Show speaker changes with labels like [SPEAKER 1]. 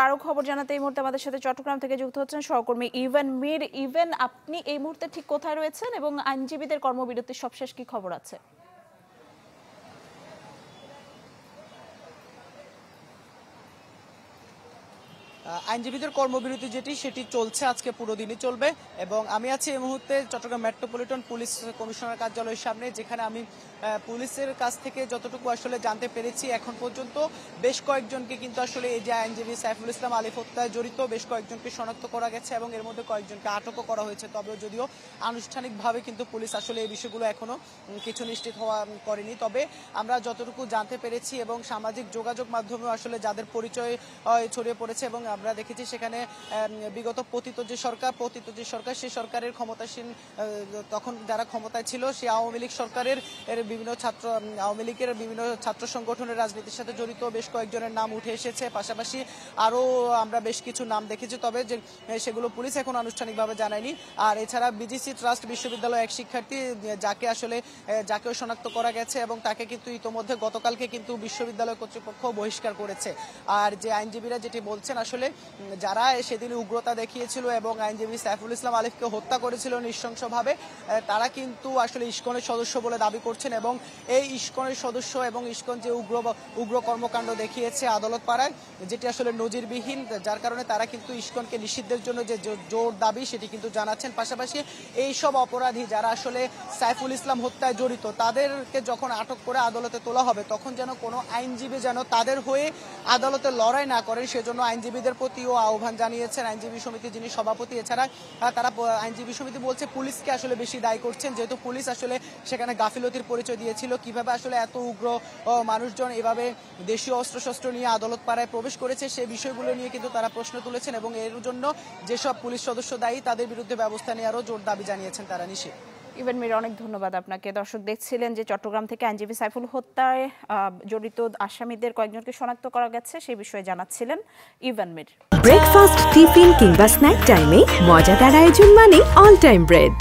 [SPEAKER 1] আরো খবর জানাতে এই মুহূর্তে আমাদের সাথে চট্টগ্রাম থেকে যুক্ত হচ্ছেন সহকর্মী ইভেন মির। ইভেন, আপনি এই মুহূর্তে ঠিক কোথায় রয়েছেন এবং আইনজীবীদের কর্মবিরতির সবশেষ কি খবর আছে?
[SPEAKER 2] আইনজীবীদের কর্মবিরতি সেটি চলছে, আজকে পুরো দিনই চলবে। এবং আমি আছি এই মুহূর্তে চট্টগ্রাম মেট্রোপলিটন পুলিশ কমিশনার কার্যালয়ের সামনে, যেখানে আমি পুলিশের কাছ থেকে যতটুকু আসলে জানতে পেরেছি এখন পর্যন্ত বেশ কয়েকজনকে কিন্তু আসলে এই যে আইনজীবী সাইফুল ইসলাম আলিফ হত্যায় জড়িত বেশ কয়েকজনকে শনাক্ত করা গেছে এবং এর মধ্যে কয়েকজনকে আটকও করা হয়েছে। তবে যদিও আনুষ্ঠানিকভাবে কিন্তু পুলিশ আসলে এই বিষয়গুলো এখনো কিছু নিশ্চিত হওয়া করেনি। তবে আমরা যতটুকু জানতে পেরেছি এবং সামাজিক যোগাযোগ মাধ্যমেও আসলে যাদের পরিচয় ছড়িয়ে পড়েছে এবং আমরা দেখেছি সেখানে বিগত পতিত যে সরকার সেই সরকারের ক্ষমতাসীন তখন যারা ক্ষমতায় ছিল সেই আওয়ামী লীগ সরকারের আওয়ামী লীগের বিভিন্ন ছাত্র সংগঠনের রাজনীতির সাথে জড়িত বেশ কয়েকজনের নাম উঠে এসেছে। পাশাপাশি আরও আমরা বেশ কিছু নাম দেখেছি, তবে যে সেগুলো পুলিশ এখন আনুষ্ঠানিকভাবে জানায়নি। আর এছাড়া বিজিসি ট্রাস্ট বিশ্ববিদ্যালয় এক শিক্ষার্থী যাকেও শনাক্ত করা গেছে এবং তাকে কিন্তু ইতোমধ্যে গতকালকে কিন্তু বিশ্ববিদ্যালয় কর্তৃপক্ষ বহিষ্কার করেছে। আর যে আইনজীবীরা যেটি বলছেন, আসলে যারা সেদিন উগ্রতা দেখিয়েছিল এবং আইনজীবী সাইফুল ইসলাম আলিফকে হত্যা করেছিল নৃশংসভাবে, তারা কিন্তু আসলে ইসকনের সদস্য বলে দাবি করছেন এবং এই ইসকনের সদস্য এবং ইসকন যে উগ্র কর্মকাণ্ড দেখিয়েছে আদালত পাড়ায়, যেটি আসলে নজিরবিহীন, যার কারণে তারা কিন্তু ইসকনকে নিষিদ্ধের জন্য যে জোর দাবি সেটি কিন্তু জানাচ্ছেন। পাশাপাশি এই সব অপরাধী যারা আসলে সাইফুল ইসলাম হত্যায় জড়িত তাদেরকে যখন আটক করে আদালতে তোলা হবে তখন যেন কোনো আইনজীবী যেন তাদের হয়ে আদালতে লড়াই না করেন, সেজন্য আইনজীবীদের প্রতিও আহ্বান জানিয়েছেন আইনজীবী সমিতির যিনি সভাপতি। এছাড়া তারা আইনজীবী সমিতি বলছে পুলিশকে আসলে বেশি দায়ী করছেন, যেহেতু পুলিশ আসলে সেখানে গাফিলতির পরিচয় দিয়েছিল। কিভাবে আসলে এত উগ্র মানুষজন এভাবে দেশীয় অস্ত্রশস্ত্র নিয়ে আদালত পাড়ায় প্রবেশ করেছে সেই বিষয়গুলো নিয়ে কিন্তু তারা প্রশ্ন তুলেছেন এবং এর জন্য যেসব পুলিশ সদস্য দায়ী তাদের বিরুদ্ধে ব্যবস্থা নেওয়ারও জোর দাবি জানিয়েছেন তারা। নিশি,
[SPEAKER 1] ইভেন মির, অনেক ধন্যবাদ আপনাকে। দর্শক দেখছিলেন যে চট্টগ্রাম থেকে আইনজীবী সাইফুল হত্যায় জড়িত আসামিদের কয়েকজনকে শনাক্ত করা গেছে সেই বিষয়ে জানাচ্ছিলেন ইভেন মির।
[SPEAKER 3] ব্রেকফাস্ট, টিফিন কিংবা স্ন্যাক টাইমে মজাদার আয়োজন মানে অল টাইম ব্রেড।